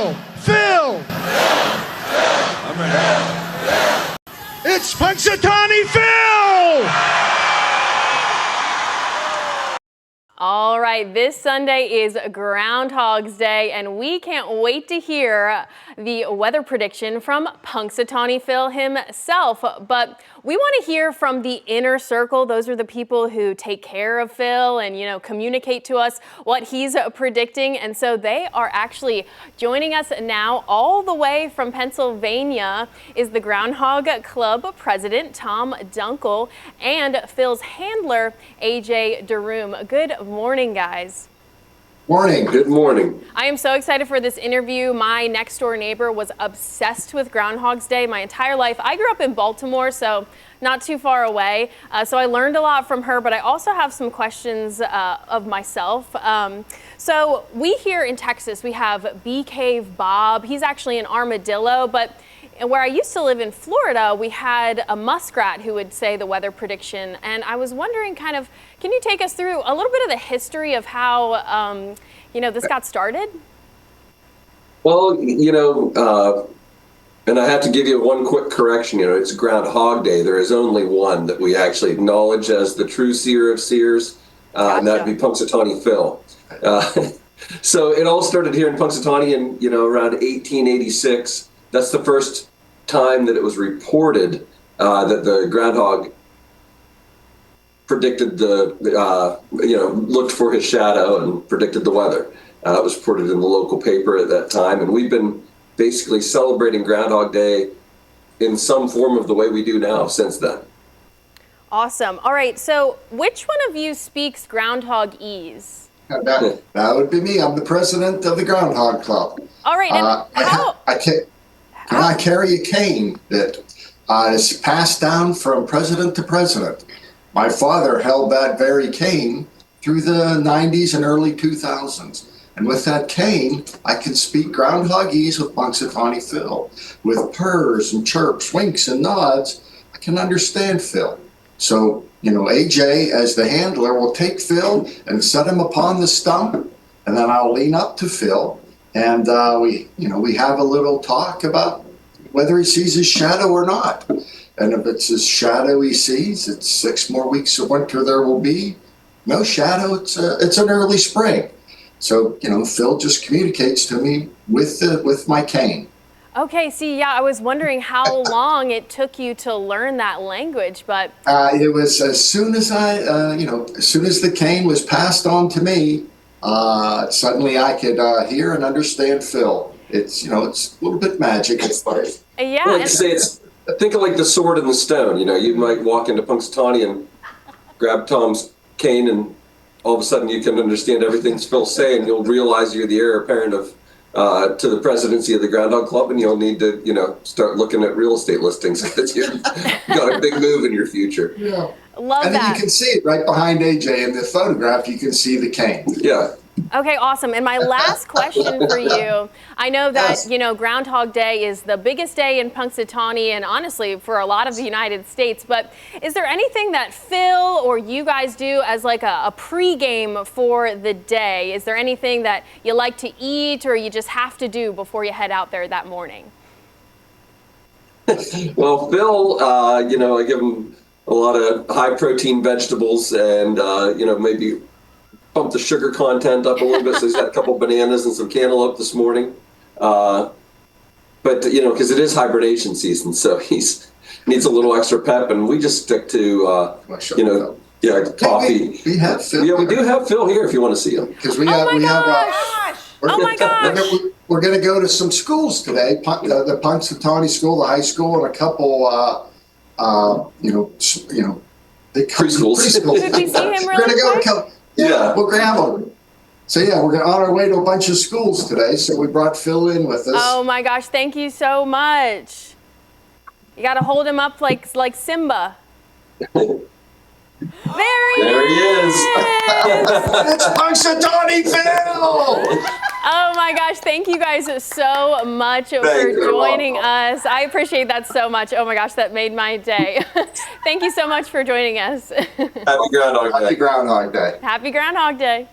Phil! Phil! I'm ready. It's Punxsutawney Phil! All right, this Sunday is Groundhog's Day, and we can't wait to hear the weather prediction from Punxsutawney Phil himself. But we want to hear from the inner circle. Those are the people who take care of Phil and, communicate to us what he's predicting. And so they are actually joining us now all the way from Pennsylvania is the Groundhog Club president, Tom Dunkel, and Phil's handler, AJ DeRoom. Good morning, guys. Morning. Good morning. I am so excited for this interview. My next door neighbor was obsessed with Groundhog's Day my entire life. I grew up in Baltimore, so not too far away. So I learned a lot from her, but I also have some questions of myself. So we here in Texas, we have Bee Cave Bob. He's actually an armadillo, but where I used to live in Florida, we had a muskrat who would say the weather prediction. And I was wondering can you take us through a little bit of the history of how, this got started? Well, and I have to give you one quick correction. It's Groundhog Day. There is only one that we actually acknowledge as the true seer of seers, and that'd be Punxsutawney Phil. So it all started here in Punxsutawney in, around 1886. That's the first time that it was reported that the groundhog predicted looked for his shadow and predicted the weather. It was reported in the local paper at that time, and we've been basically celebrating Groundhog Day in some form of the way we do now since then. Awesome. All right, so which one of you speaks Groundhogese? That would be me. I'm the president of the Groundhog Club. All right, and I carry a cane that is passed down from president to president. My father held that very cane through the 90s and early 2000s. And with that cane, I can speak Groundhogese with Punxsutawney Phil. With purrs and chirps, winks and nods, I can understand Phil. So, AJ, as the handler, will take Phil and set him upon the stump, and then I'll lean up to Phil, and we have a little talk about whether he sees his shadow or not. And if it's his shadow he sees, it's 6 more weeks of winter there will be. No shadow, it's an early spring. So, Phil just communicates to me with my cane. Okay, I was wondering how long it took you to learn that language, but it was as soon as as soon as the cane was passed on to me, suddenly I could hear and understand Phil. It's it's a little bit magic at first. Yeah. Well, think of like the sword and the stone. You might walk into Punxsutawney and grab Tom's cane, and all of a sudden you can understand everything Phil's saying. You'll realize you're the heir apparent of to the presidency of the Groundhog Club, and you'll need to start looking at real estate listings because you've got a big move in your future. Yeah. Love that. And then you can see it right behind AJ in the photograph. You can see the cane. Yeah. Okay, awesome. And my last question for you, I know that, Groundhog Day is the biggest day in Punxsutawney and honestly for a lot of the United States, but is there anything that Phil or you guys do as like a pregame for the day? Is there anything that you like to eat or you just have to do before you head out there that morning? Well, Phil, I give him a lot of high protein vegetables and, maybe bump the sugar content up a little bit. So he's got a couple bananas and some cantaloupe this morning. But, because it is hibernation season, so he's needs a little extra pep, and we just stick to, coffee. We have Phil. Yeah, we do have Phil here if you want to see him. Because Oh my gosh! We're going to go to some schools today. The Punxsutawney School, the high school, and a couple, preschools. Could we see him We're going to really go quick? Yeah, we'll grab them. So we're on our way to a bunch of schools today. So we brought Phil in with us. Oh my gosh! Thank you so much. You got to hold him up like Simba. There he is! It's Punxsutawney Phil! Oh my gosh, thank you guys so much for joining us. I appreciate that so much. Oh my gosh, that made my day. Thank you so much for joining us. Happy Groundhog Day. Happy Groundhog Day. Happy Groundhog Day.